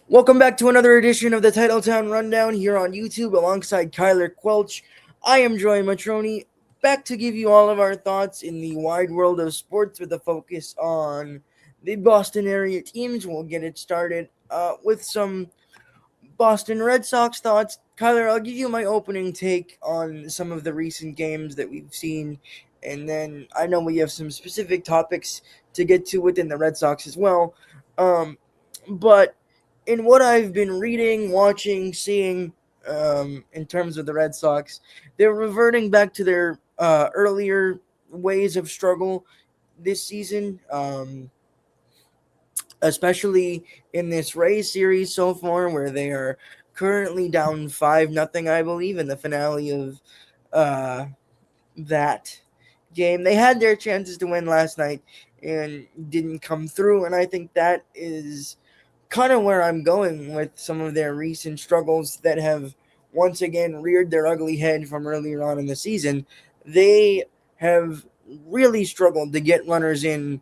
Welcome back to another edition of the TitleTown Rundown here on YouTube alongside Kyler Quelch. I am Joey Matroni, back to give you all of our thoughts in the wide world of sports with a focus on the Boston area teams. We'll get it started with some Boston Red Sox thoughts. Kyler, I'll give you my opening take on some of the recent games that we've seen, and then I know we have some specific topics to get to within the Red Sox as well. But in what I've been reading, watching, seeing, in terms of the Red Sox, they're reverting back to their earlier ways of struggle this season. Especially in this Rays series so far, where they are currently down 5-0, I believe, in the finale of uh, that game. They had their chances to win last night and didn't come through, and I think that is kind of where I'm going with some of their recent struggles that have once again reared their ugly head from earlier on in the season. They have really struggled to get runners in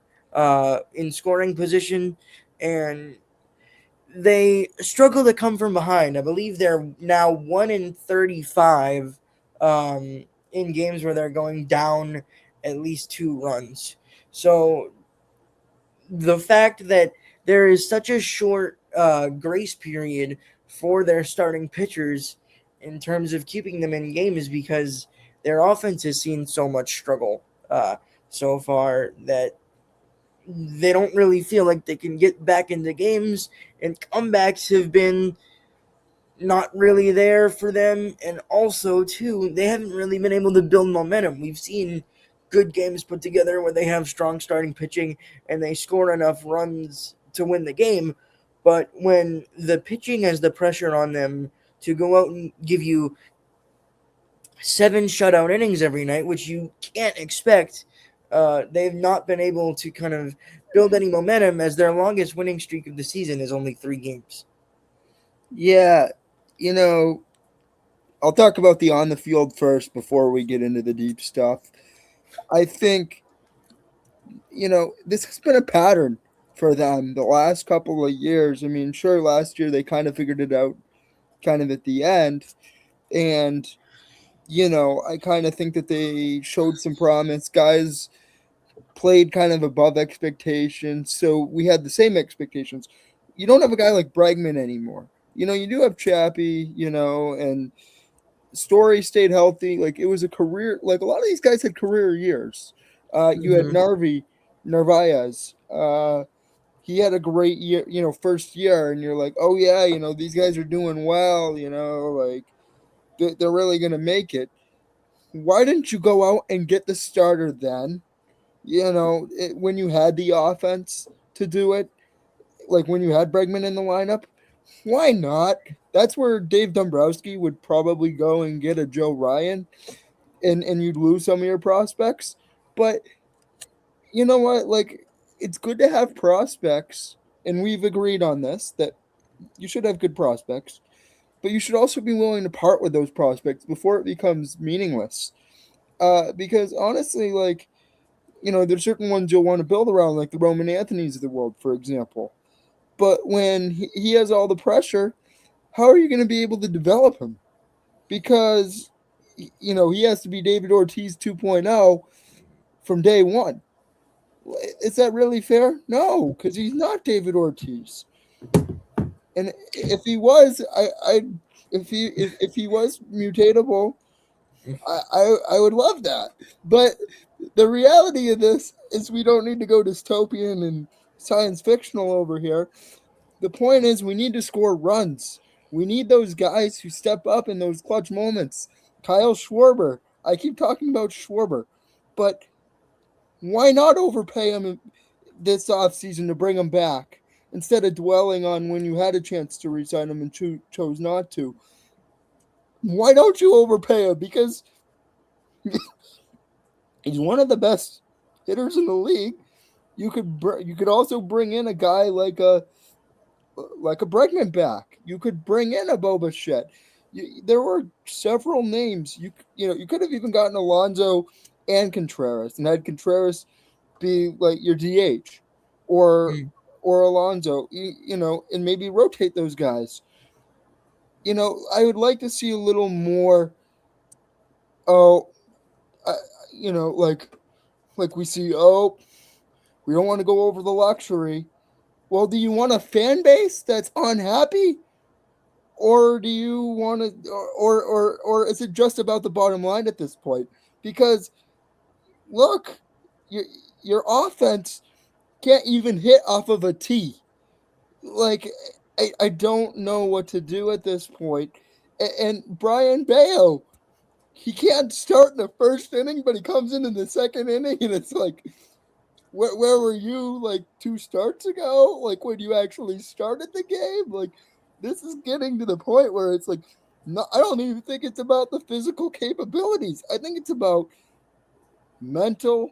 scoring position, and they struggle to come from behind. I believe they're now 1 in 35 in games where they're going down at least 2 runs. So the fact that there is such a short grace period for their starting pitchers in terms of keeping them in game is because their offense has seen so much struggle so far that they don't really feel like they can get back into games, and comebacks have been not really there for them. And also, too, they haven't really been able to build momentum. We've seen good games put together where they have strong starting pitching and they score enough runs to win the game. But when the pitching has the pressure on them to go out and give you 7 shutout innings every night, which you can't expect, they've not been able to kind of build any momentum, as their longest winning streak of the season is only 3 games. Yeah, you know, I'll talk about the on the field first before we get into the deep stuff. I think, this has been a pattern for them the last couple of years. I mean, sure, last year they kind of figured it out kind of at the end. And, I kind of think that they showed some promise. Guys played kind of above expectations. So we had the same expectations. You don't have a guy like Bregman anymore. You do have Chappie, and Story stayed healthy. Like it was a career. Like a lot of these guys had career years. You had Mm-hmm. Narvaez. He had a great year. First year, and you're like, oh yeah, these guys are doing well. Like they're really gonna make it. Why didn't you go out and get the starter then? When you had the offense to do it, like when you had Bregman in the lineup, why not? That's where Dave Dombrowski would probably go and get a Joe Ryan, and you'd lose some of your prospects. But you know what? Like, it's good to have prospects, and we've agreed on this that you should have good prospects, but you should also be willing to part with those prospects before it becomes meaningless. Because honestly, like, there's certain ones you'll want to build around, like the Roman Anthony's of the world, for example. But when he has all the pressure, how are you going to be able to develop him? Because he has to be David Ortiz 2.0 from day one. Is that really fair? No, because he's not David Ortiz. And if he was, if he was mutatable, I would love that. But the reality of this is we don't need to go dystopian and science fictional over here. The point is, we need to score runs. We need those guys who step up in those clutch moments. Kyle Schwarber. I keep talking about Schwarber, but why not overpay him this offseason to bring him back instead of dwelling on when you had a chance to resign him and chose not to? Why don't you overpay him? Because he's one of the best hitters in the league. You could also bring in a guy like a Bregman back. You could bring in a Boba Fett. There were several names. You could have even gotten Alonso and Contreras, and had Contreras be like your DH, or or Alonso, and maybe rotate those guys. I would like to see a little more. Oh, uh, you know, like we see. Oh, we don't want to go over the luxury. Well, do you want a fan base that's unhappy, or do you want to, or is it just about the bottom line at this point? Because look, your your offense can't even hit off of a tee. Like I don't know what to do at this point. And Brian Bayo, he can't start in the first inning, but he comes in the second inning, and it's like, where were you like 2 starts ago? Like when you actually started the game? Like this is getting to the point where it's like, no, I don't even think it's about the physical capabilities. I think it's about mental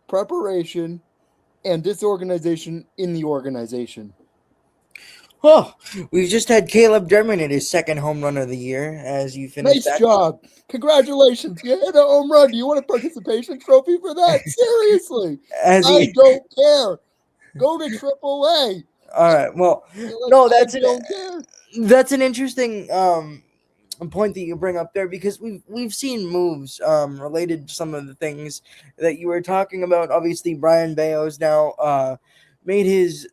preparation and disorganization in the organization. Oh, we've just had Caleb Dermott hit his second home run of the year as you finish Nice that. job. Congratulations. You hit a home run. Do you want a participation trophy for that? Seriously. As I he, don't care. Go to AAA. all right. Well, Like, no, I don't care. that's an interesting point that you bring up there because we've seen moves related to some of the things that you were talking about. Obviously, Brian Bayo's now made his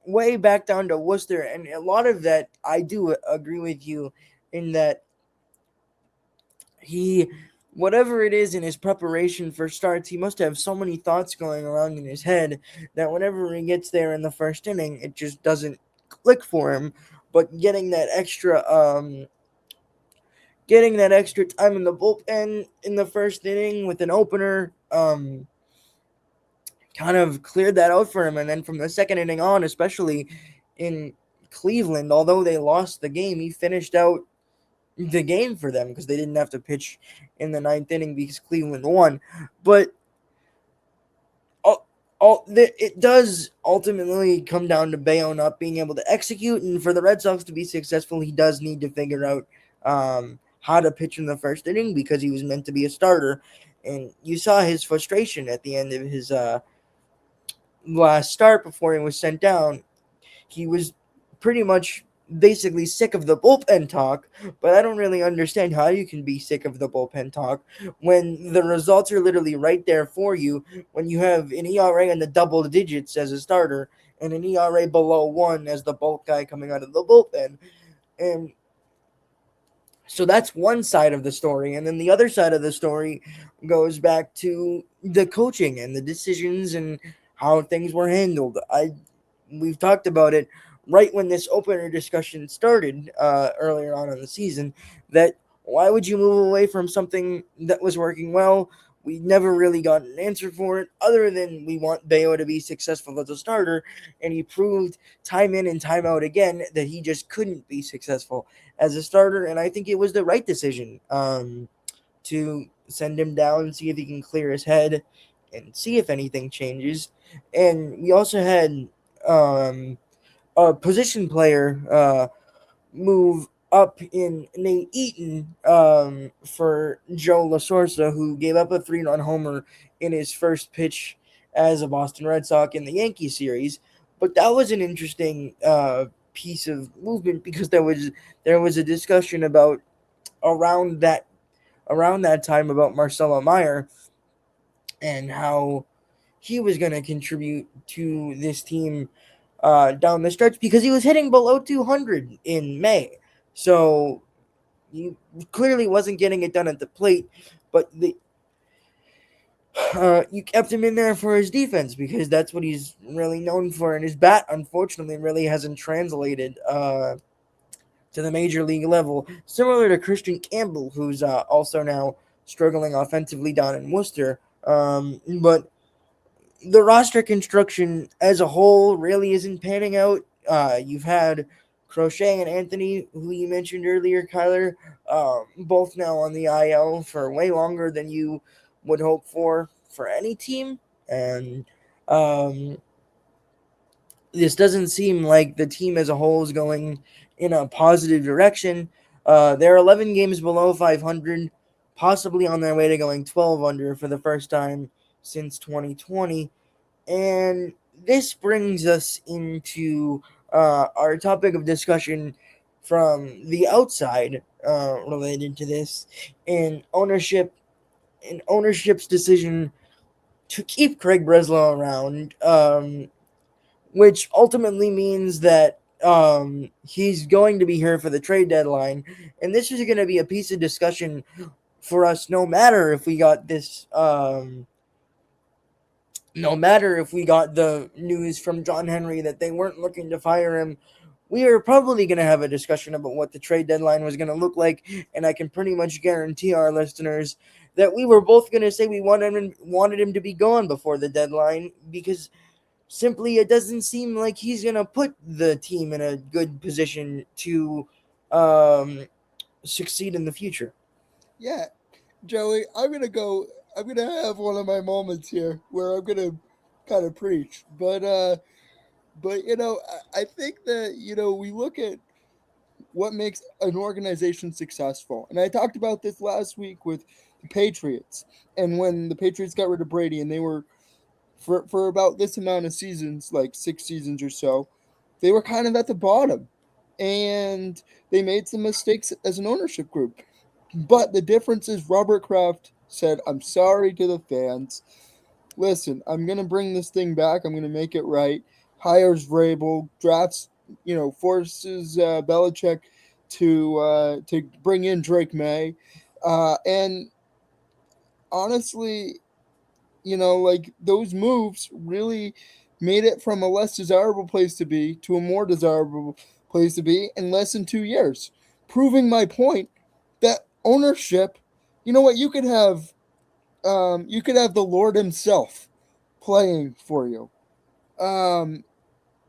way back down to Worcester, and a lot of that I do agree with you in that he whatever it is in his preparation for starts, he must have so many thoughts going around in his head that whenever he gets there in the first inning, it just doesn't click for him. But getting that extra time in the bullpen in the first inning with an opener kind of cleared that out for him. And then from the second inning on, especially in Cleveland, although they lost the game, he finished out the game for them because they didn't have to pitch in the ninth inning because Cleveland won. But it does ultimately come down to Bayo not being able to execute, and for the Red Sox to be successful, he does need to figure out how to pitch in the first inning because he was meant to be a starter, and you saw his frustration at the end of his last start before he was sent down. He was pretty much basically sick of the bullpen talk, but I don't really understand how you can be sick of the bullpen talk when the results are literally right there for you, when you have an ERA in the double digits as a starter and an ERA below 1 as the bulk guy coming out of the bullpen. And so that's one side of the story. And then the other side of the story goes back to the coaching and the decisions and how things were handled. We've talked about it right when this opener discussion started earlier on in the season, that why would you move away from something that was working well? We never really got an answer for it other than we want Bayo to be successful as a starter, and he proved time in and time out again that he just couldn't be successful as a starter, and I think it was the right decision to send him down and see if he can clear his head and see if anything changes. And we also had a position player move up in Nate Eaton for Joe LaSorsa, who gave up a 3-run homer in his first pitch as a Boston Red Sox in the Yankee series. But that was an interesting piece of movement because there was a discussion about around that around that time about Marcelo Meyer and how he was going to contribute to this team down the stretch because he was hitting below 200 in May. So he clearly wasn't getting it done at the plate, but you kept him in there for his defense because that's what he's really known for. And his bat, unfortunately, really hasn't translated to the major league level, similar to Christian Campbell, who's also now struggling offensively down in Worcester. But the roster construction as a whole really isn't panning out. You've had Crochet and Anthony, who you mentioned earlier, Kyler, both now on the IL for way longer than you would hope for any team. And um, this doesn't seem like the team as a whole is going in a positive direction. They're 11 games below 500, possibly on their way to going 12 under for the first time since 2020. And this brings us into our topic of discussion from the outside related to this, and ownership's decision to keep Craig Breslow around, which ultimately means that he's going to be here for the trade deadline, and this is going to be a piece of discussion for us, no matter if we got this. No matter if we got the news from John Henry that they weren't looking to fire him, we are probably going to have a discussion about what the trade deadline was going to look like. And I can pretty much guarantee our listeners that we were both going to say we wanted him to be gone before the deadline, because simply it doesn't seem like he's going to put the team in a good position to succeed in the future. Yeah, Joey, I'm gonna have one of my moments here where I'm gonna kind of preach, but I think that we look at what makes an organization successful, and I talked about this last week with the Patriots, and when the Patriots got rid of Brady, and they were for about this amount of seasons, like 6 seasons or so, they were kind of at the bottom, and they made some mistakes as an ownership group. But the difference is Robert Kraft said, "I'm sorry to the fans. Listen, I'm gonna bring this thing back. I'm gonna make it right." Hires Vrabel, drafts, forces Belichick to bring in Drake May, and honestly, like those moves really made it from a less desirable place to be to a more desirable place to be in less than 2 years, proving my point that ownership, you know what, you could have the Lord himself playing for you. Um,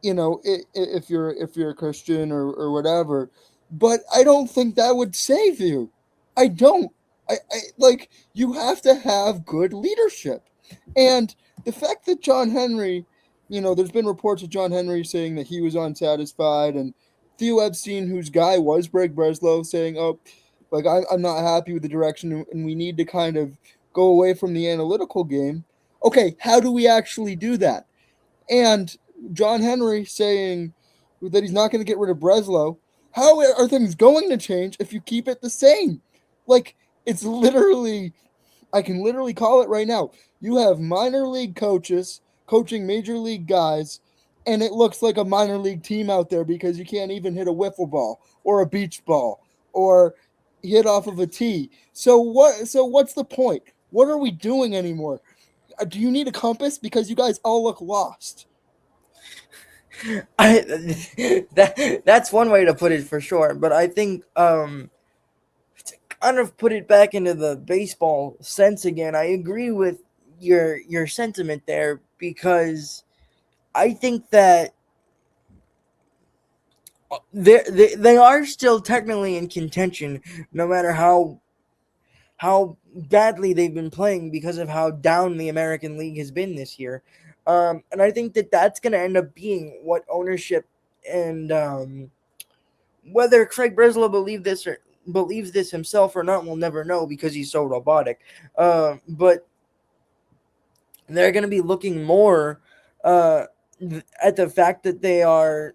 if you're a Christian or whatever, but I don't think that would save you. I don't. I like you have to have good leadership, and the fact that John Henry, there's been reports of John Henry saying that he was unsatisfied, and Theo Epstein, whose guy was Craig Breslow, saying, "Oh, like I'm not happy with the direction, and we need to kind of go away from the analytical game." Okay, how do we actually do that? And John Henry saying that he's not going to get rid of Breslow. How are things going to change if you keep it the same? Like, it's literally, I can literally call it right now. You have minor league coaches coaching major league guys, and it looks like a minor league team out there because you can't even hit a wiffle ball or a beach ball or hit off of a tee. So what's the point? What are we doing anymore? Do you need a compass? Because you guys all look lost. I that's one way to put it for sure. But I think to kind of put it back into the baseball sense again, I agree with your sentiment there, because I think that they are still technically in contention, no matter how badly they've been playing, because of how down the American League has been this year. And I think that that's going to end up being what ownership and whether Craig Breslow believes this himself or not, we'll never know because he's so robotic. But they're going to be looking more uh, at the fact that they are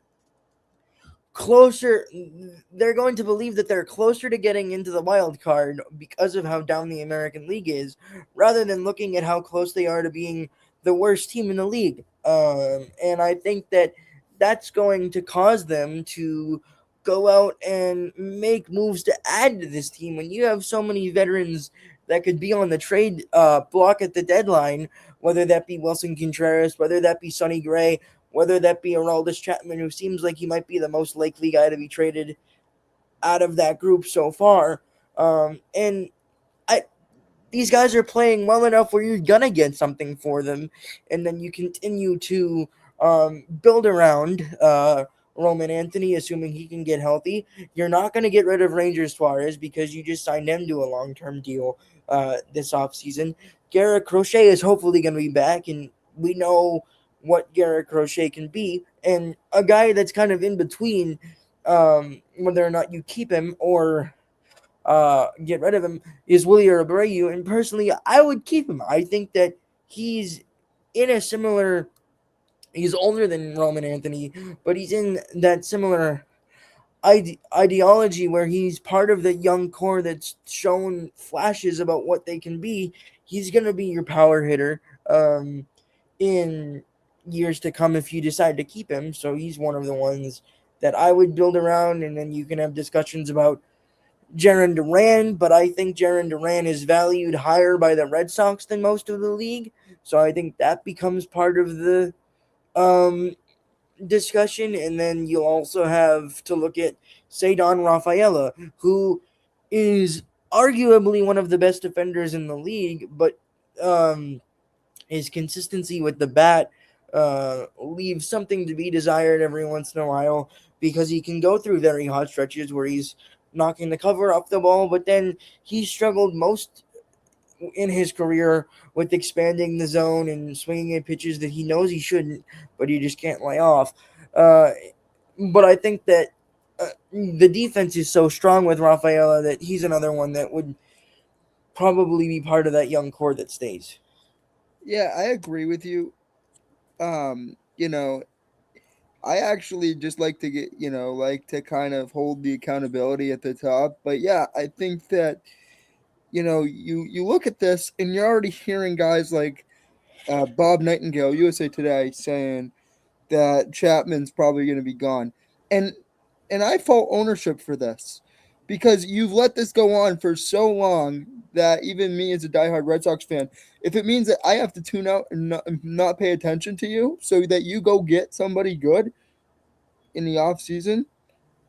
closer. They're going to believe that they're closer to getting into the wild card because of how down the American League is, rather than looking at how close they are to being the worst team in the league. And I think that that's going to cause them to go out and make moves to add to this team. When you have so many veterans that could be on the trade block at the deadline, whether that be Wilson Contreras, whether that be Sonny Gray, whether that be Aroldis Chapman, who seems like he might be the most likely guy to be traded out of that group so far. And I these guys are playing well enough where you're gonna get something for them, and then you continue to build around Roman Anthony, assuming he can get healthy. You're not gonna get rid of Rangers Suarez because you just signed him to a long-term deal this offseason. Garrett Crochet is hopefully gonna be back, and we know what Garrett Crochet can be, and a guy that's kind of in between whether or not you keep him or get rid of him is Willie Abreu, and personally, I would keep him. I think that he's in a similar He's older than Roman Anthony, but he's in that similar ideology where he's part of the young core that's shown flashes about what they can be. He's going to be your power hitter in years to come if you decide to keep him. So he's one of the ones that I would build around, and then you can have discussions about Jaron Duran, but I think Jaron Duran is valued higher by the Red Sox than most of the league. So I think that becomes part of the um, discussion. And then you'll also have to look at Cedon Rafaela, who is arguably one of the best defenders in the league, but his consistency with the bat leaves something to be desired every once in a while, because he can go through very hot stretches where he's knocking the cover off the ball, but then he struggled most in his career with expanding the zone and swinging at pitches that he knows he shouldn't, but he just can't lay off. Uh, but I think that the defense is so strong with Rafaela that he's another one that would probably be part of that young core that stays. Yeah, I agree with you. You know, I actually just like to get, like to kind of hold the accountability at the top. But yeah, I think that, you look at this and you're already hearing guys like Bob Nightingale, USA Today, saying that Chapman's probably going to be gone. And I fault ownership for this because you've let this go on for so long that even me as a diehard Red Sox fan, if it means that I have to tune out and not pay attention to you so that you go get somebody good in the off season,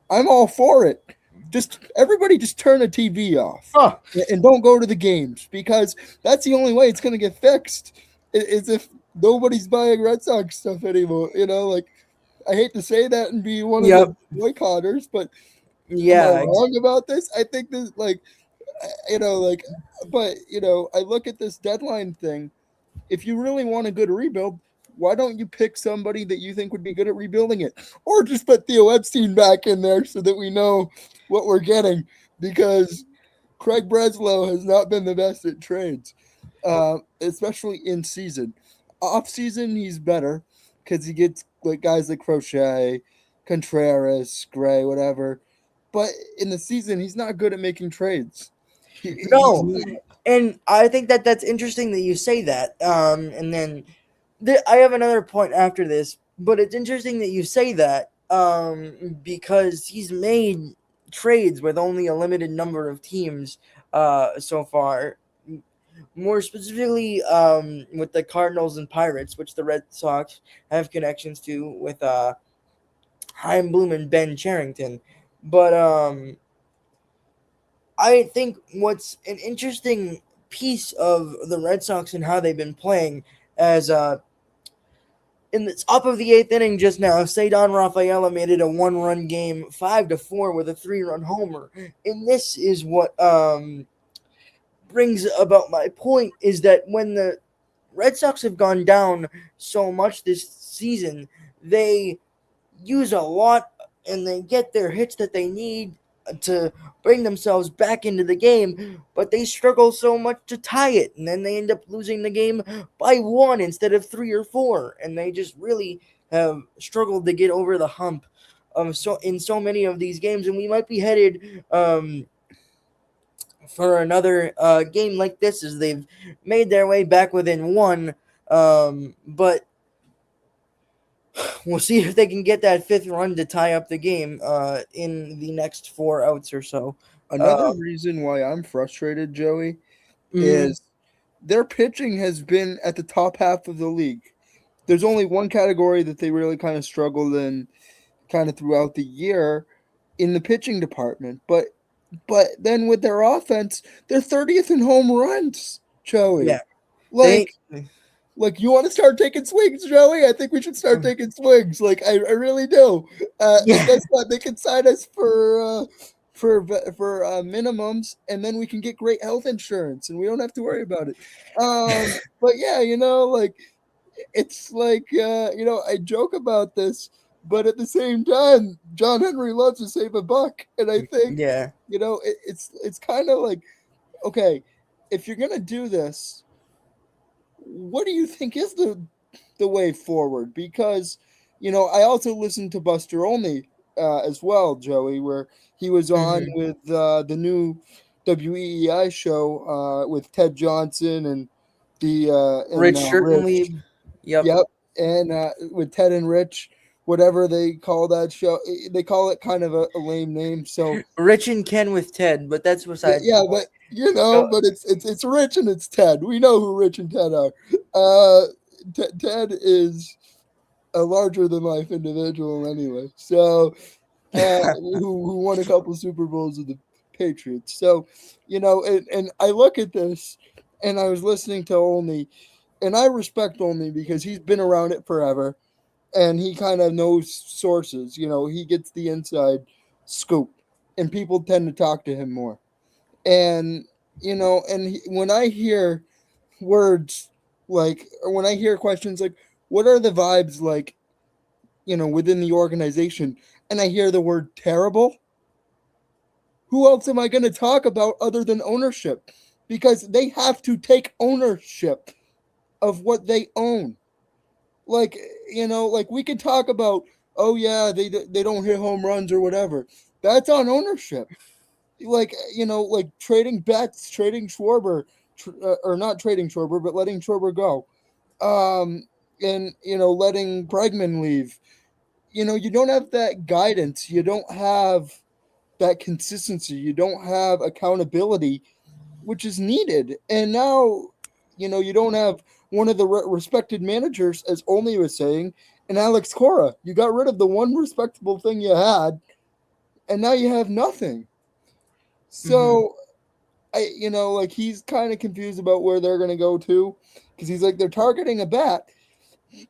I'm all for it. Just everybody just turn the TV off Oh, and don't go to the games because that's the only way it's going to get fixed is if nobody's buying Red Sox stuff anymore. Like I hate to say that and be one of yep. the boycotters, but am I Yeah. wrong about this? I think this like but I look at this deadline thing. If you really want a good rebuild, why don't you pick somebody that you think would be good at rebuilding it? Or just put Theo Epstein back in there so that we know what we're getting because Craig Breslow has not been the best at trades, especially in season. Off season, he's better because he gets like guys like Crochet, Contreras, Gray, whatever. But in the season, he's not good at making trades. He's No, not. and I think that that's interesting that you say that. And then I have another point after this, but it's interesting that you say that because he's made trades with only a limited number of teams so far. More specifically, with the Cardinals and Pirates, which the Red Sox have connections to with Chaim Bloom and Ben Charrington. But I think what's an interesting piece of the Red Sox and how they've been playing as in the top of the eighth inning just now, Cedon Rafaela made it a 1-run game, 5-4 with a 3-run homer. And this is what brings about my point is that when the Red Sox have gone down so much this season, they use a lot and they get their hits that they need to bring themselves back into the game, but they struggle so much to tie it, and then they end up losing the game by 1 instead of 3 or 4, and they just really have struggled to get over the hump so in so many of these games, and we might be headed for another game like this as they've made their way back within 1, but we'll see if they can get that 5th run to tie up the game in the next 4 outs or so. Another Uh, reason why I'm frustrated, Joey, mm, is their pitching has been at the top half of the league. There's only one category that they really kind of struggled in kind of throughout the year in the pitching department. But then with their offense, they're 30th in home runs, yeah, Joey. they. Like you want to start taking swings, Joey? I think we should start taking swings. Like I really do. And Yeah, guess what? They can sign us for minimums, and then we can get great health insurance, and we don't have to worry about it. But yeah, like it's like I joke about this, but at the same time, John Henry loves to save a buck, and I think yeah, it's kind of like okay, if you're gonna do this, what do you think is the way forward because, I also listened to Buster Olney as well, Joey, where he was on Hmm. with the new WEEI show with Ted Johnson and Rich shirton Rich. league. Yep. Yep, and with Ted and Rich, whatever they call that show, they call it kind of a lame name. So Rich and Ken with Ted, but that's yeah, besides the yeah, point. but Go. but it's Rich and it's Ted. We know who Rich and Ted are. Uh, Ted is a larger than life individual anyway. So who won a couple Super Bowls with the Patriots. So, and I look at this and I was listening to Olney, and I respect Olney because he's been around it forever and he kind of knows sources. He gets the inside scoop, and people tend to talk to him more. And, when I hear words like, or when I hear questions like, what are the vibes like, within the organization, and I hear the word terrible, who else am I going to talk about other than ownership? Because they have to take ownership of what they own. Like, like we could talk about, oh yeah, they don't hit home runs or whatever. That's on ownership. Like, like trading Betts, trading Schwarber, or not trading Schwarber, but letting Schwarber go. And letting Bregman leave. You don't have that guidance. You don't have that consistency. You don't have accountability, which is needed. And now, you don't have one of the respected managers, as Olney was saying, and Alex Cora. You got rid of the one respectable thing you had, and now you have nothing. Hmm. So, like he's kind of confused about where they're going to go to, because he's like, they're targeting a bat,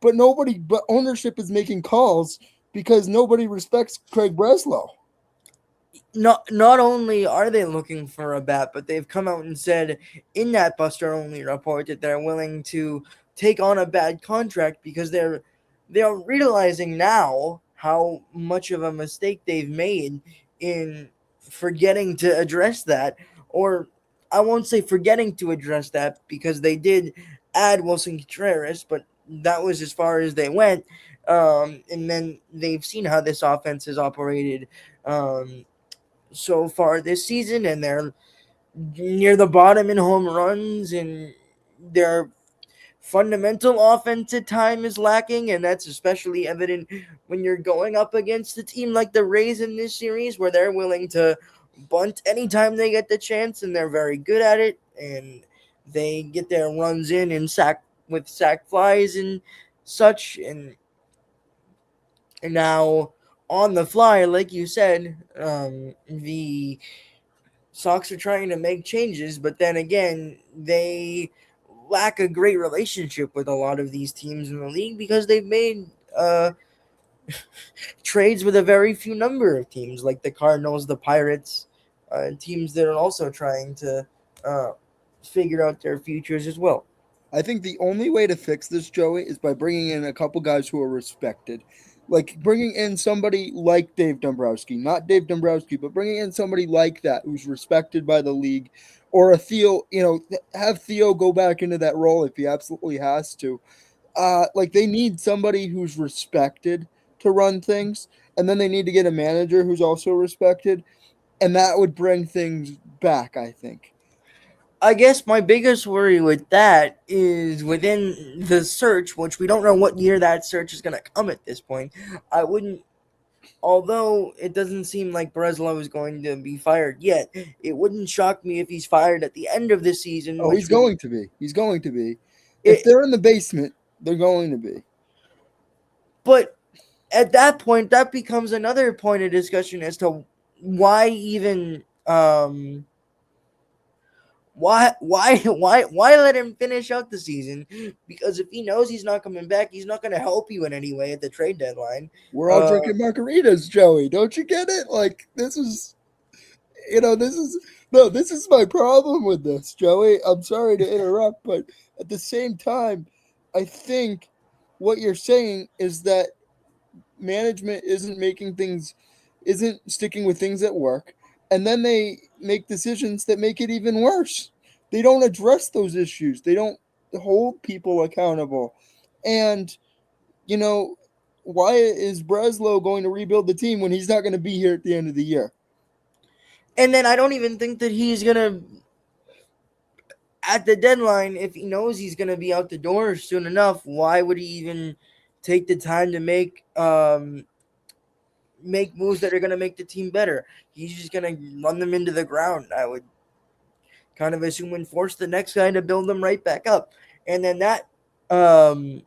but ownership is making calls because nobody respects Craig Breslow. Not only are they looking for a bat, but they've come out and said in that Buster Only report that they're willing to take on a bad contract because they're realizing now how much of a mistake they've made in forgetting to address that. Or I won't say forgetting to address that because they did add Wilson Contreras, but that was as far as they went. And then they've seen how this offense has operated. So far this season, and they're near the bottom in home runs, and their fundamental offensive time is lacking, and that's especially evident when you're going up against a team like the Rays in this series, where they're willing to bunt anytime they get the chance, and they're very good at it, and they get their runs in and sack flies and such, and now on the fly, like you said, the Sox are trying to make changes, but then again, they lack a great relationship with a lot of these teams in the league because they've made trades with a very few number of teams, like the Cardinals, the Pirates, teams that are also trying to uh, figure out their futures as well. I think the only way to fix this, Joey, is by bringing in a couple guys who are respected. Like bringing in somebody like Dave Dombrowski, not Dave Dombrowski, but bringing in somebody like that who's respected by the league, or a Theo, have Theo go back into that role if he absolutely has to. Like they need somebody who's respected to run things, and then they need to get a manager who's also respected, and that would bring things back, I think. I guess my biggest worry with that is within the search, which we don't know what year that search is going to come at this point. I wouldn't Although it doesn't seem like Breslow is going to be fired yet, it wouldn't shock me if he's fired at the end of the season, Oh, he's which would going to be. He's going to be. If it. they're in the basement, they're going to be. But at that point, that becomes another point of discussion as to why even why let him finish out the season? Because if he knows he's not coming back, he's not going to help you in any way at the trade deadline. We're all Uh, drinking margaritas, Joey. Don't you get it? Like this is, this is no, this is my problem with this, Joey. I'm sorry to interrupt, but at the same time, I think what you're saying is that management isn't sticking with things that work, and then they make decisions that make it even worse. They don't address those issues. They don't hold people accountable. And, you know, why is Breslow going to rebuild the team when he's not going to be here at the end of the year? And then I don't even think that he's gonna at the deadline, if he knows he's gonna be out the door soon enough, why would he even take the time to make moves that are gonna make the team better? He's just gonna run them into the ground, I would kind of assume, and force the next guy to build them right back up. And then that um,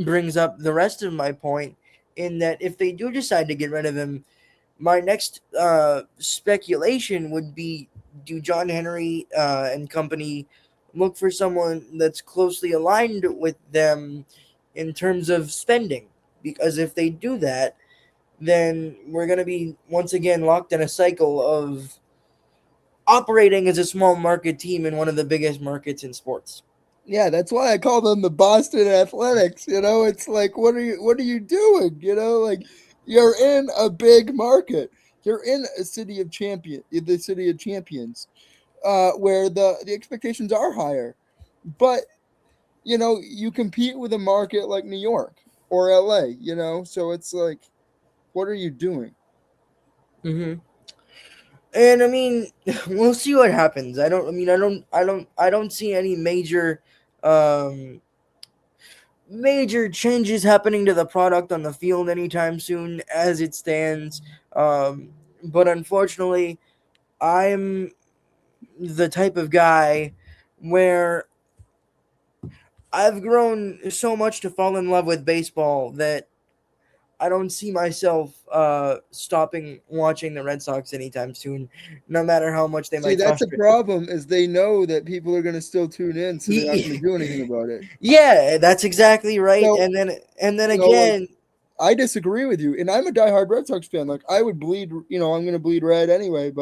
brings up the rest of my point in that if they do decide to get rid of him, my next speculation would be, do John Henry and company look for someone that's closely aligned with them in terms of spending? Because if they do that, then we're going to be once again locked in a cycle of operating as a small market team in one of the biggest markets in sports. Yeah, that's why I call them the Boston Athletics. You know, it's like, what are you doing? You know, like you're in a big market. You're in a city of the city of champions, where the expectations are higher. But you know, you compete with a market like New York or LA. You know, so it's like, what are you doing? Mm-hmm. And I mean, we'll see what happens. I don't. I mean, I don't see any um, major changes happening to the product on the field anytime soon, as it stands. But unfortunately, I'm the type of guy where I've grown so much to fall in love with baseball that I don't see myself stopping watching the Red Sox anytime soon, no matter how much they See, might that's a frustrate. problem. Is they know that people are going to still tune in, so they're not going to do anything about it. Yeah, that's exactly right. So, And then you know, like again, I disagree with you, and I'm a diehard Red Sox fan. Like I would bleed, you know, I'm going to bleed red anyway.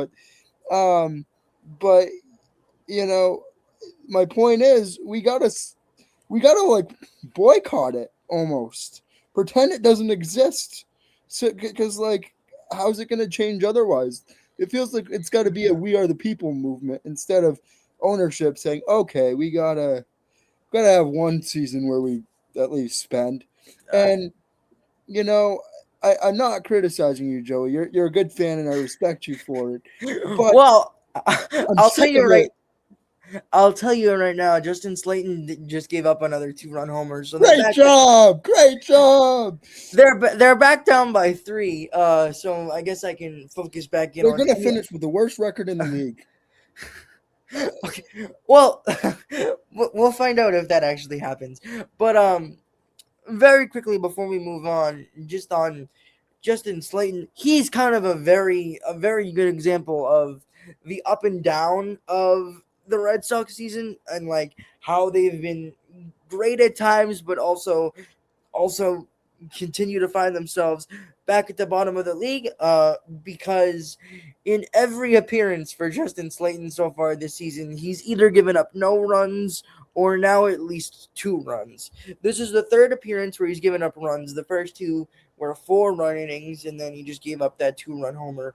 Um, but you know, my point is, we gotta like boycott it almost, pretend it doesn't exist. So, because like, how's it going to change otherwise? It feels like it's got to be a "We Are the People" movement instead of ownership saying, "Okay, we gotta have one season where we at least spend." And you know, I'm not criticizing you, Joey. You're a good fan, and I respect you for it. But well, I'm I'll tell sick you of right. it. I'll tell you right now. Justin Slayton just gave up another two-run homer, so they're Great back. job, great job. They're back down by three. So I guess I can focus back in They're on gonna any. finish with the worst record in the league. Okay, well, we'll find out if that actually happens. But very quickly before we move on, just on Justin Slayton, he's kind of a very good example of the up and down of the Red Sox season, and like how they've been great at times, but also continue to find themselves back at the bottom of the league, because in every appearance for Justin Slayton so far this season, he's either given up no runs or now at least 2 runs. This is the third appearance where he's given up runs. The first two were 4 run innings, and then he just gave up that 2 run homer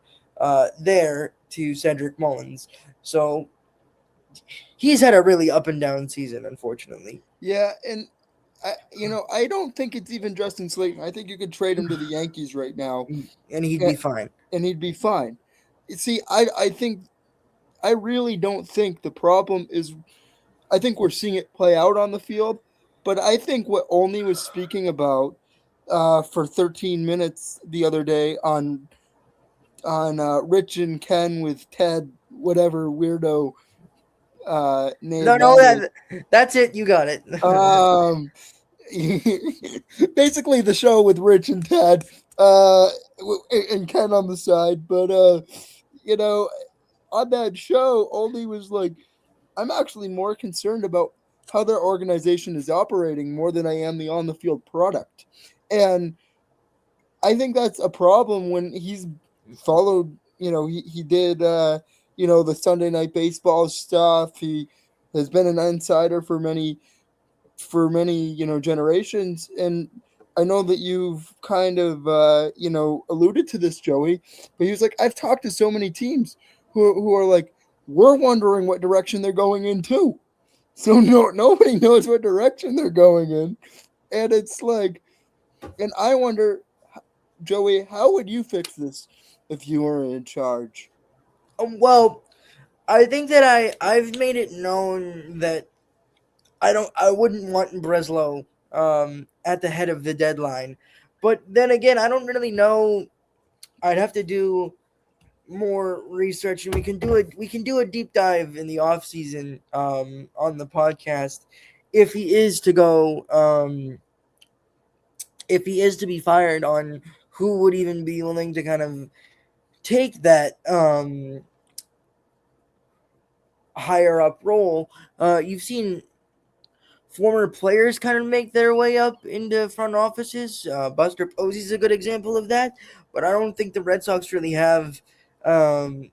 there to Cedric Mullins. So he's had a really up and down season, unfortunately. Yeah, and I don't think it's even Justin Slayton. I think you could trade him to the Yankees right now, And he'd and, be fine. and he'd be fine. You see, I think I really don't think the problem is. I think we're seeing it play out on the field, but I think what Olney was speaking about for 13 minutes the other day on Rich and Ken with Ted, whatever weirdo No, name no, that is. that's it. You got it. Um, basically the show with Rich and Ted, and Ken on the side. But you know, on that show, Olney was like, "I'm actually more concerned about how their organization is operating more than I am the on the field product," and I think that's a problem when he's followed. You know, he did the Sunday night baseball stuff. He has been an insider for many generations, and I know that you've kind of alluded to this, Joey, but he was like, I've talked to so many teams who are like, we're wondering what direction they're going in too. So nobody knows what direction they're going in. And it's like, and I wonder, Joey, how would you fix this if you were in charge? Well, I think that I've made it known that I wouldn't want Breslow at the head of the deadline. But then again, I don't really know. I'd have to do more research, and we can do a deep dive in the off season on the podcast if he is to go if he is to be fired, on who would even be willing to kind of take that higher up role. You've seen former players kind of make their way up into front offices. Buster Posey's a good example of that, but I don't think the Red Sox really have. Um,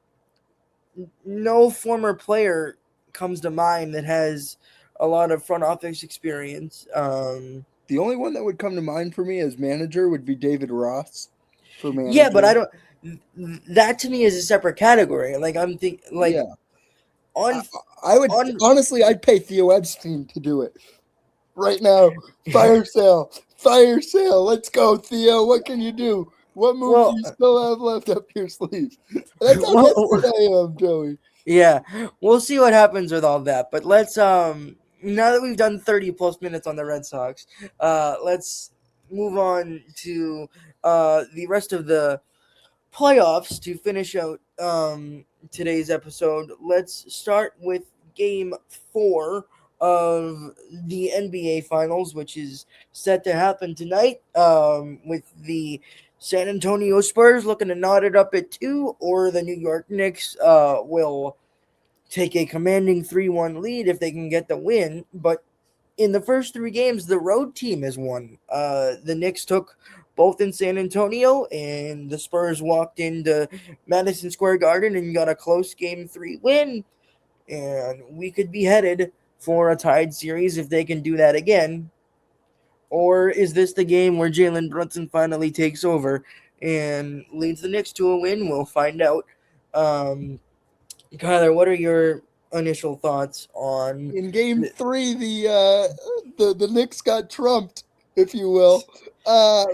no former player comes to mind that has a lot of front office experience. The only one that would come to mind for me as manager would be David Ross for Yeah, but manager. I don't. That to me is a separate category. Like like Yeah, I, on I would on. honestly, I'd pay Theo Epstein to do it right now. Fire sale, fire sale. Let's go, Theo. What can you do? What move do Well, you still have left up your sleeve? That's how well, desperate I am, Joey. yeah, we'll see what happens with all that. But let's now that we've done 30 plus minutes on the Red Sox, let's move on to the rest of the playoffs to finish out today's episode. Let's start with game 4 of the NBA Finals, which is set to happen tonight, with the San Antonio Spurs looking to knot it up at 2, or the New York Knicks will take a commanding 3-1 lead if they can get the win. But in the first 3 games, the road team has won. The Knicks took both in San Antonio, and the Spurs walked into Madison Square Garden and got a close game 3 win. And we could be headed for a tied series if they can do that again. Or is this the game where Jalen Brunson finally takes over and leads the Knicks to a win? We'll find out. Um, Kyler, what are your initial thoughts on In game the, 3, the Knicks got trumped, if you will, by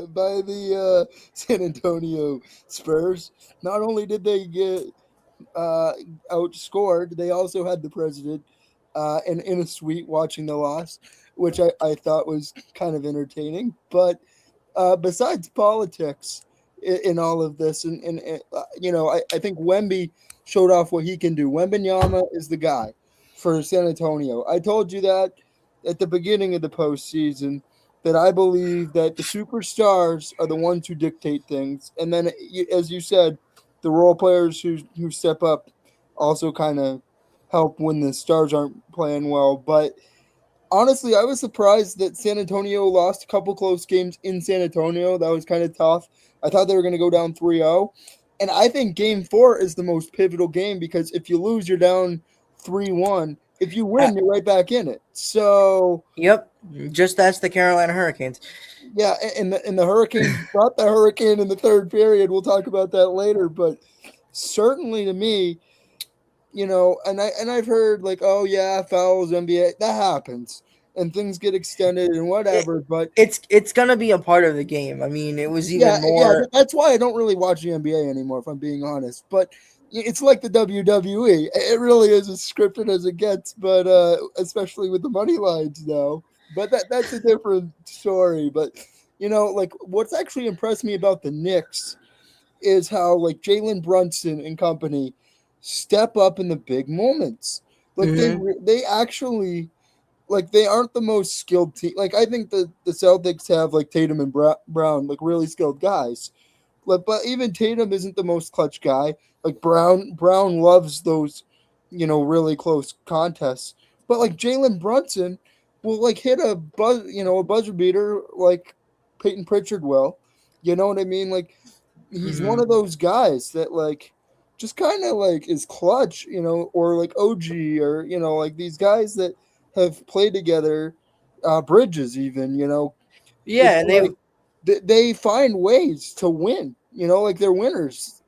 the San Antonio Spurs. Not only did they get uh, outscored, they also had the president in a suite watching the loss, which I thought was kind of entertaining. But besides politics in all of this, I think Wemby showed off what he can do. Wembenyama is the guy for San Antonio. I told you that at the beginning of the postseason, that I believe that the superstars are the ones who dictate things, and then, as you said, the role players who step up also kind of help when the stars aren't playing well. But honestly, I was surprised that San Antonio lost a couple close games in San Antonio. That was kind of tough. I thought they were going to go down 3-0. And I think game 4 is the most pivotal game, because if you lose, you're down 3-1. If you win, you're right back in it. So, Yep, just ask the Carolina Hurricanes. yeah, and the Hurricanes got the Hurricane in the third period. We'll talk about that later. But certainly to me, I've heard like, oh yeah, fouls, NBA, that happens, and things get extended and It, whatever. But it's gonna be a part of the game. I mean, it was yeah, even yeah, more. that's why I don't really watch the NBA anymore, if I'm being honest. But it's like the WWE. It really is as scripted as it gets, but especially with the money lines now. But that's a different story. But like what's actually impressed me about the Knicks is how like Jalen Brunson and company step up in the big moments. Like Hmm. they actually, like, they aren't the most skilled team. Like I think the Celtics have like Tatum and Brown, like really skilled guys. But even Tatum isn't the most clutch guy. Like Brown loves those, really close contests. But like Jalen Brunson will like hit a buzzer beater like Peyton Pritchard will. You know what I mean? Like he's one Hmm. of those guys that like just kind of like is clutch, or like OG, or like these guys that have played together, Bridges even, it's Yeah, and like they find ways to win, like they're winners.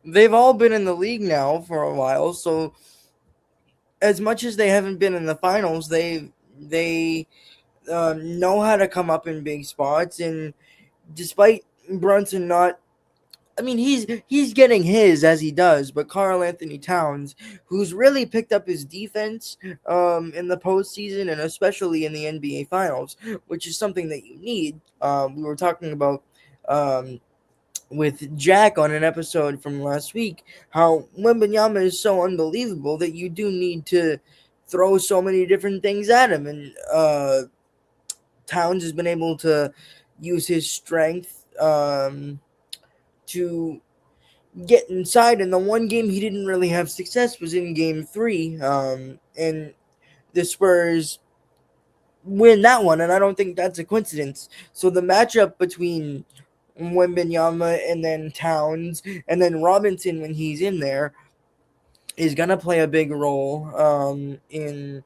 they've all been in the league now for a while. So as much as they haven't been in the finals, they know how to come up in big spots, and despite Brunson not, I mean, he's getting his as he does, but Karl Anthony Towns, who's really picked up his defense in the postseason and especially in the NBA Finals, which is something that you need. We were talking about um, with Jack on an episode from last week how Wembanyama is so unbelievable that you do need to throw so many different things at him, and Towns has been able to use his strength to get inside. And the one game he didn't really have success was in Game 3, and the Spurs win that one, and I don't think that's a coincidence. So the matchup between Wembanyama and then Towns and then Robinson when he's in there is gonna play a big role in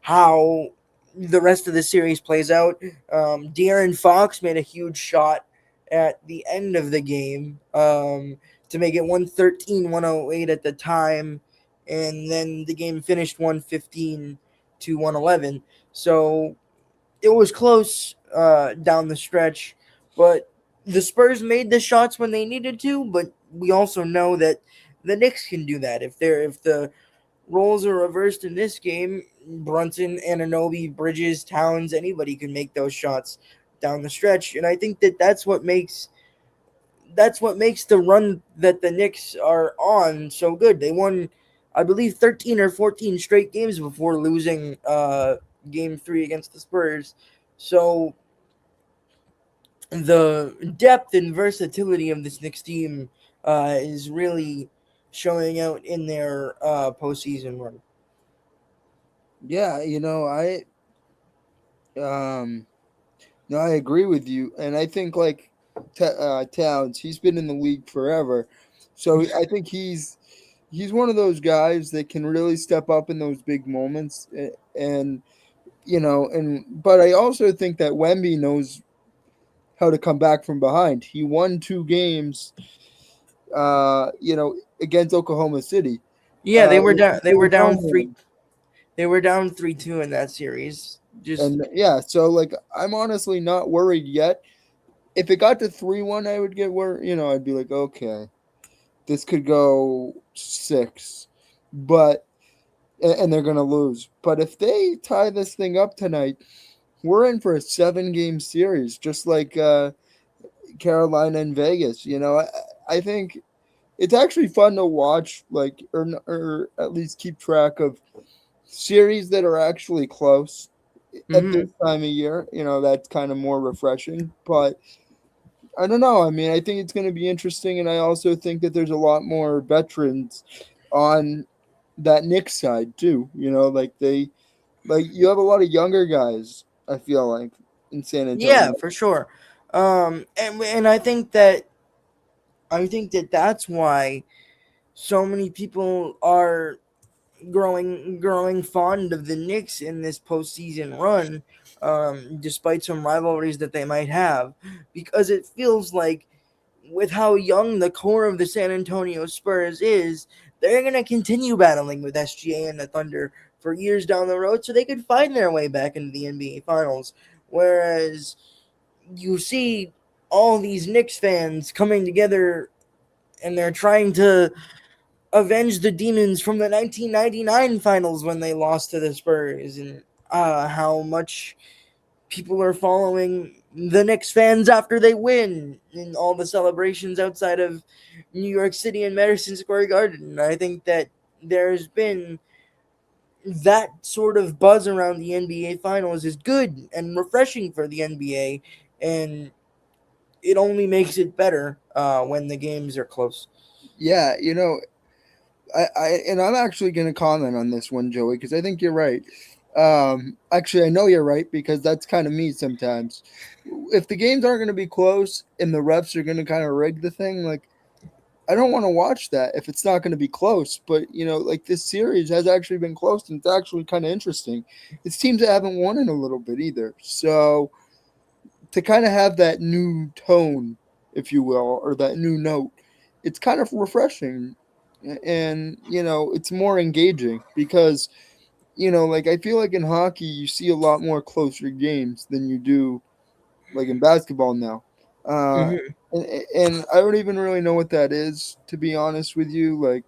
how the rest of the series plays out. De'Aaron Fox made a huge shot at the end of the game to make it 113-108 at the time, and then the game finished 115 to 111. So it was close down the stretch, but the Spurs made the shots when they needed to. But we also know that the Knicks can do that if the roles are reversed in this game. Brunson, Anunoby, Bridges, Towns, anybody can make those shots down the stretch, and I think that that's what makes the run that the Knicks are on so good. They won, I believe, 13 or 14 straight games before losing Game 3 against the Spurs. So the depth and versatility of this Knicks team is really showing out in their postseason run. Yeah, um no, I agree with you, and I think like Towns, he's been in the league forever, so I think he's one of those guys that can really step up in those big moments, and but I also think that Wemby knows how to come back from behind. He won 2 games, against Oklahoma City. Yeah, they were It down. They were was down three. home. They were down 3-2 in that series. Just And yeah, so like I'm honestly not worried yet. If it got to 3-1, I would get worried. I'd be like, okay, this could go 6, but and they're gonna lose. But if they tie this thing up tonight, we're in for a 7-game series, just like Carolina and Vegas. I think it's actually fun to watch, like or at least keep track of series that are actually close at mhm. this time of year. That's kind of more refreshing. But I don't know. I mean, I think it's going to be interesting, and I also think that there's a lot more veterans on that Knicks side too. Like you have a lot of younger guys. I feel like in San Yeah, Antonio. for sure. And I think that that's why so many people are growing fond of the Knicks in this postseason run, despite some rivalries that they might have, because it feels like with how young the core of the San Antonio Spurs is, they're gonna continue battling with SGA and the Thunder for years down the road, so they could find their way back into the NBA Finals. Whereas you see all these Knicks fans coming together and they're trying to avenge the demons from the 1999 finals when they lost to the Spurs, and how much people are following the Knicks fans after they win in all the celebrations outside of New York City and Madison Square Garden. And I think that there's been that sort of buzz around the NBA Finals is good and refreshing for the NBA, and it only makes it better when the games are close. Yeah, and I'm actually going to comment on this one, Joey, because I think you're right. Actually, I know you're right because that's kind of me sometimes. If the games aren't going to be close and the refs are going to kind of rig the thing, like I don't want to watch that if it's not going to be close. But like this series has actually been close and it's actually kind of interesting. It's teams that haven't won in a little bit either, so to kind of have that new tone, if you will, or that new note, it's kind of refreshing, and it's more engaging because like I feel like in hockey you see a lot more closer games than you do like in basketball now. Uh, Hmm. and I don't even really know what that is, to be honest with you. Like,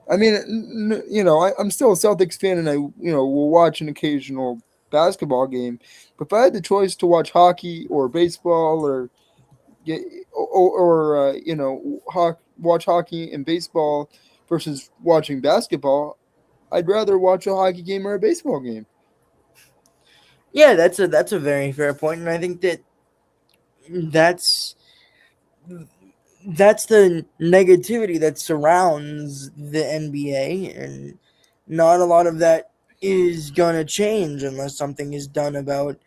I mean, I'm still a Celtics fan, and I, will watch an occasional basketball game. But if I had the choice to watch hockey or baseball or get watch hockey and baseball versus watching basketball, I'd rather watch a hockey game or a baseball game. Yeah, that's a very fair point, and I think that's that's the negativity that surrounds the NBA, and not a lot of that is gonna change unless something is done about.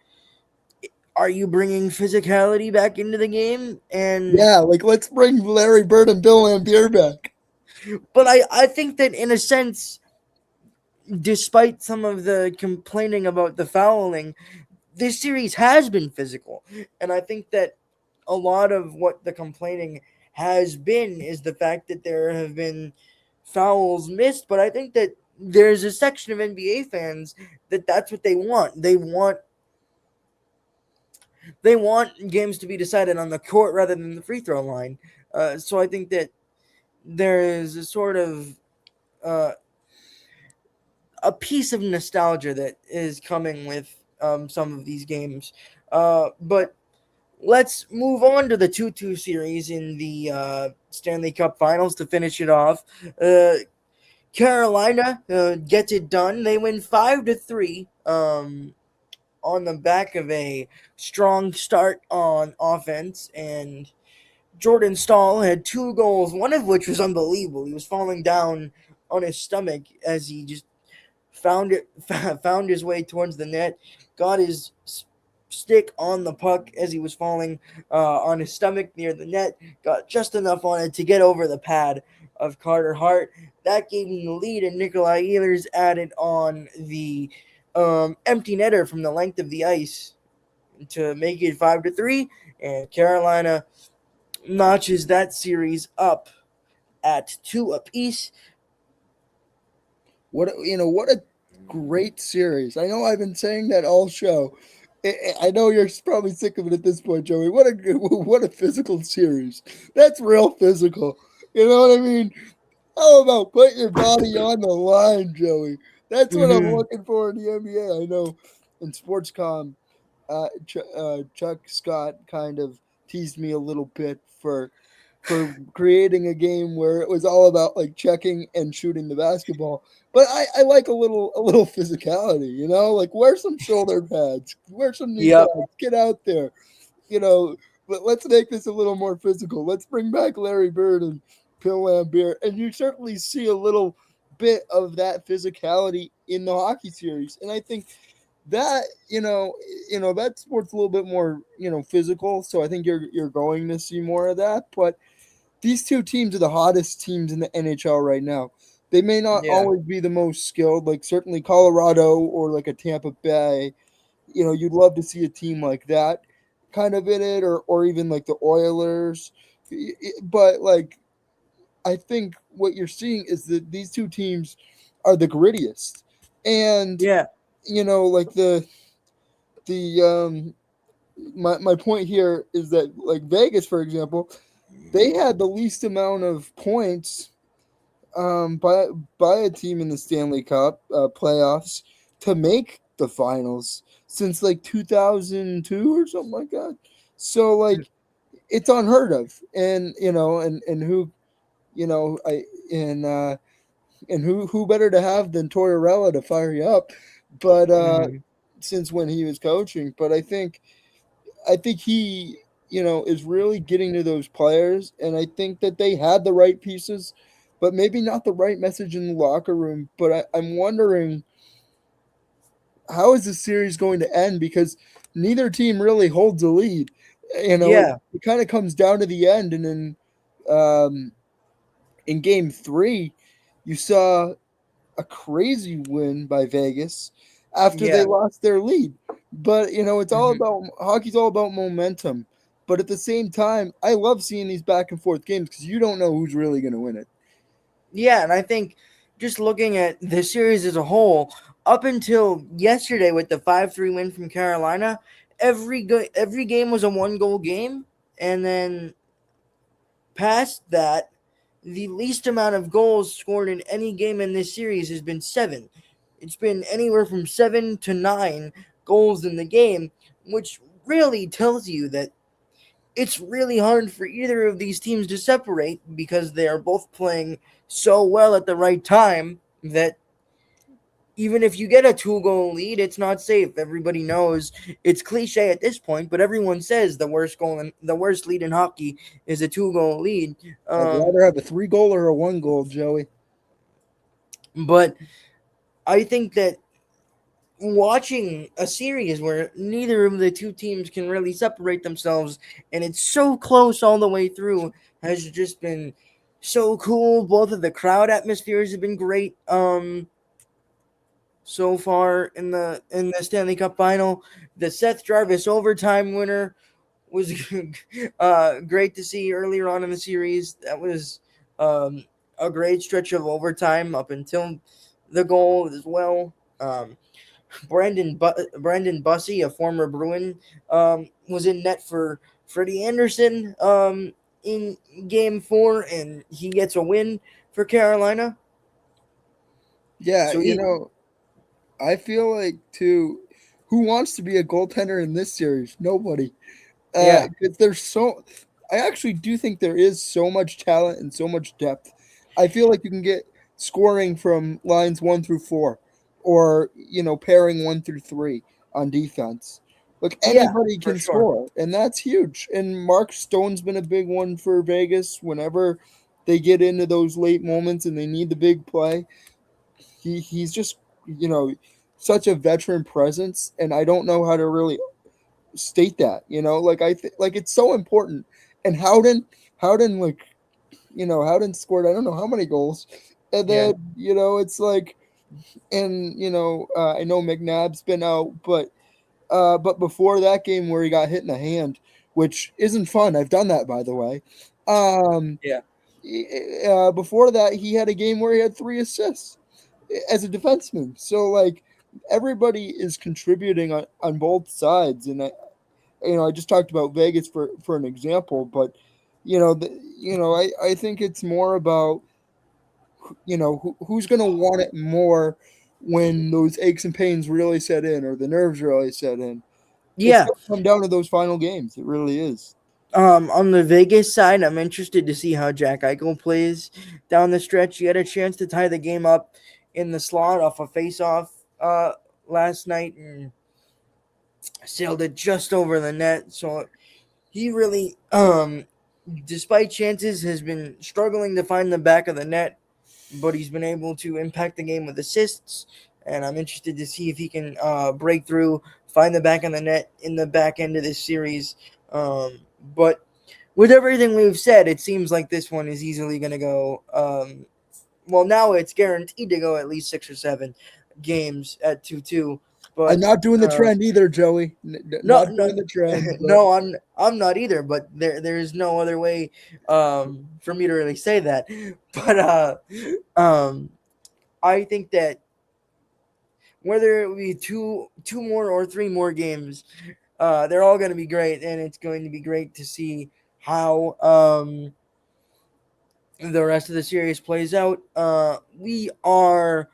Are you bringing physicality back into the game? And Yeah, like let's bring Larry Bird and Bill Laimbeer back. but I think that in a sense, despite some of the complaining about the fouling, this series has been physical, and I think that a lot of what the complaining has been is the fact that there have been fouls missed. But I think that there's a section of NBA fans that's what they want. They want games to be decided on the court rather than the free throw line. So I think that there is a sort of uh, a piece of nostalgia that is coming with some of these games. But let's move on to the 2-2 series in the Stanley Cup Finals to finish it off. Carolina gets it done. They win 5-3 on the back of a strong start on offense, and Jordan Stahl had two goals, one of which was unbelievable. He was falling down on his stomach as he just found his way towards the net, got his stick on the puck as he was falling on his stomach near the net, got just enough on it to get over the pad of Carter Hart. That gave him the lead, and Nikolai Ehlers added on the empty netter from the length of the ice to make it 5-3, and Carolina notches that series up at two apiece. What a great series. I know I've been saying that all show. I know you're probably sick of it at this point, Joey. What a physical series. That's real physical. You know what I mean? How about put your body on the line, Joey? That's what I'm Mm-hmm. looking for in the NBA. I know in Sportscom, Chuck Scott kind of teased me a little bit for creating a game where it was all about like checking and shooting the basketball. But I like a little physicality, like wear some shoulder pads, wear some knee Yep. pads, get out there, you know. But let's make this a little more physical. Let's bring back Larry Bird and Bill Laimbeer, and you certainly see a little bit of that physicality in the hockey series. And I think that that sport's a little bit more physical. So I think you're going to see more of that. But these two teams are the hottest teams in the NHL right now. They may not Yeah. always be the most skilled, like certainly Colorado or like a Tampa Bay. You'd love to see a team like that kind of in it, or even like the Oilers. But like, I think what you're seeing is that these two teams are the grittiest, and Yeah. like the my point here is that like Vegas, for example, they had the least amount of points by a team in the Stanley Cup playoffs to make the finals since like 2002 or something like that. So like it's unheard of, and who I and who better to have than Tortorella to fire you up, but Mhm. since when he was coaching, but I think he, is really getting to those players, and I think that they had the right pieces, but maybe not the right message in the locker room. But I'm wondering, how is this series going to end, because neither team really holds a lead. Yeah. It kind of comes down to the end, and then in Game 3, you saw a crazy win by Vegas after they Yeah. lost their lead. But it's all Mhm. about hockey's all about momentum. But at the same time, I love seeing these back and forth games because you don't know who's really going to win it. Yeah, and I think just looking at the series as a whole, up until yesterday with the 5-3 win from Carolina, every game was a one-goal game, and then past that, the least amount of goals scored in any game in this series has been 7. It's been anywhere from 7 to 9 goals in the game, which really tells you that it's really hard for either of these teams to separate because they are both playing so well at the right time that even if you get a 2-goal lead, it's not safe. Everybody knows it's cliche at this point, but everyone says the worst lead in hockey is a 2-goal lead. I'd Um, rather have a 3 goal or a 1 goal, Joey. but I think that watching a series where neither of the two teams can really separate themselves and it's so close all the way through has just been so cool. Both of the crowd atmospheres have been great. So far in the Stanley Cup Final, the Seth Jarvis overtime winner was great to see earlier on in the series. That was a great stretch of overtime up until the goal as well. Brandon Bussey, a former Bruin, was in net for Freddie Anderson in Game 4, and he gets a win for Carolina. Yeah, So he, I feel like too. Who wants to be a goaltender in this series? Nobody. yeah, 'Cause there's so. I actually do think there is so much talent and so much depth. I feel like you can get scoring from lines 1 through 4, or pairing 1 through 3 on defense. Like yeah, anybody for can sure. score, and that's huge. And Mark Stone's been a big one for Vegas. Whenever they get into those late moments and they need the big play, he's just you know such a veteran presence, and I don't know how to really state that. Like like it's so important. And Howden, like Howden scored I don't know how many goals, and Yeah, then it's like, and I know McNabb's been out, but before that game where he got hit in the hand, which isn't fun. I've done that, by the way. Um, yeah, Before that, he had a game where he had 3 assists as a defenseman. So like everybody is contributing on both sides, and I just talked about Vegas for an example, but I think it's more about who's going to want it more when those aches and pains really set in or the nerves really set in. It's yeah. going to come down to those final games. It really is. On the Vegas side, I'm interested to see how Jack Eichel plays down the stretch. He had a chance to tie the game up in the slot off a face-off last night and sailed it just over the net. So he really, despite chances, has been struggling to find the back of the net, but he's been able to impact the game with assists. And I'm interested to see if he can break through, find the back of the net in the back end of this series. But with everything we've said, it seems like this one is easily going to go. Well, now it's guaranteed to go at least 6 or 7 games at 2-2. I'm But not doing the uh, trend either, Joey. no, Not no, doing the trend, but no, I'm not either. But there is no other way for me to really say that. But um, I think that whether it be two more or 3 more games, they're all going to be great, and it's going to be great to see how the rest of the series plays out. We are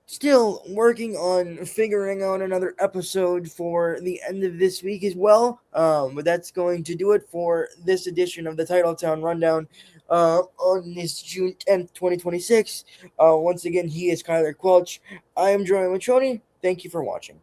still working on figuring out another episode for the end of this week as well. But that's going to do it for this edition of the Titletown Rundown on this June 10th, 2026. Once again, he is Kyler Quelch. I am Joey Matroni. Thank you for watching.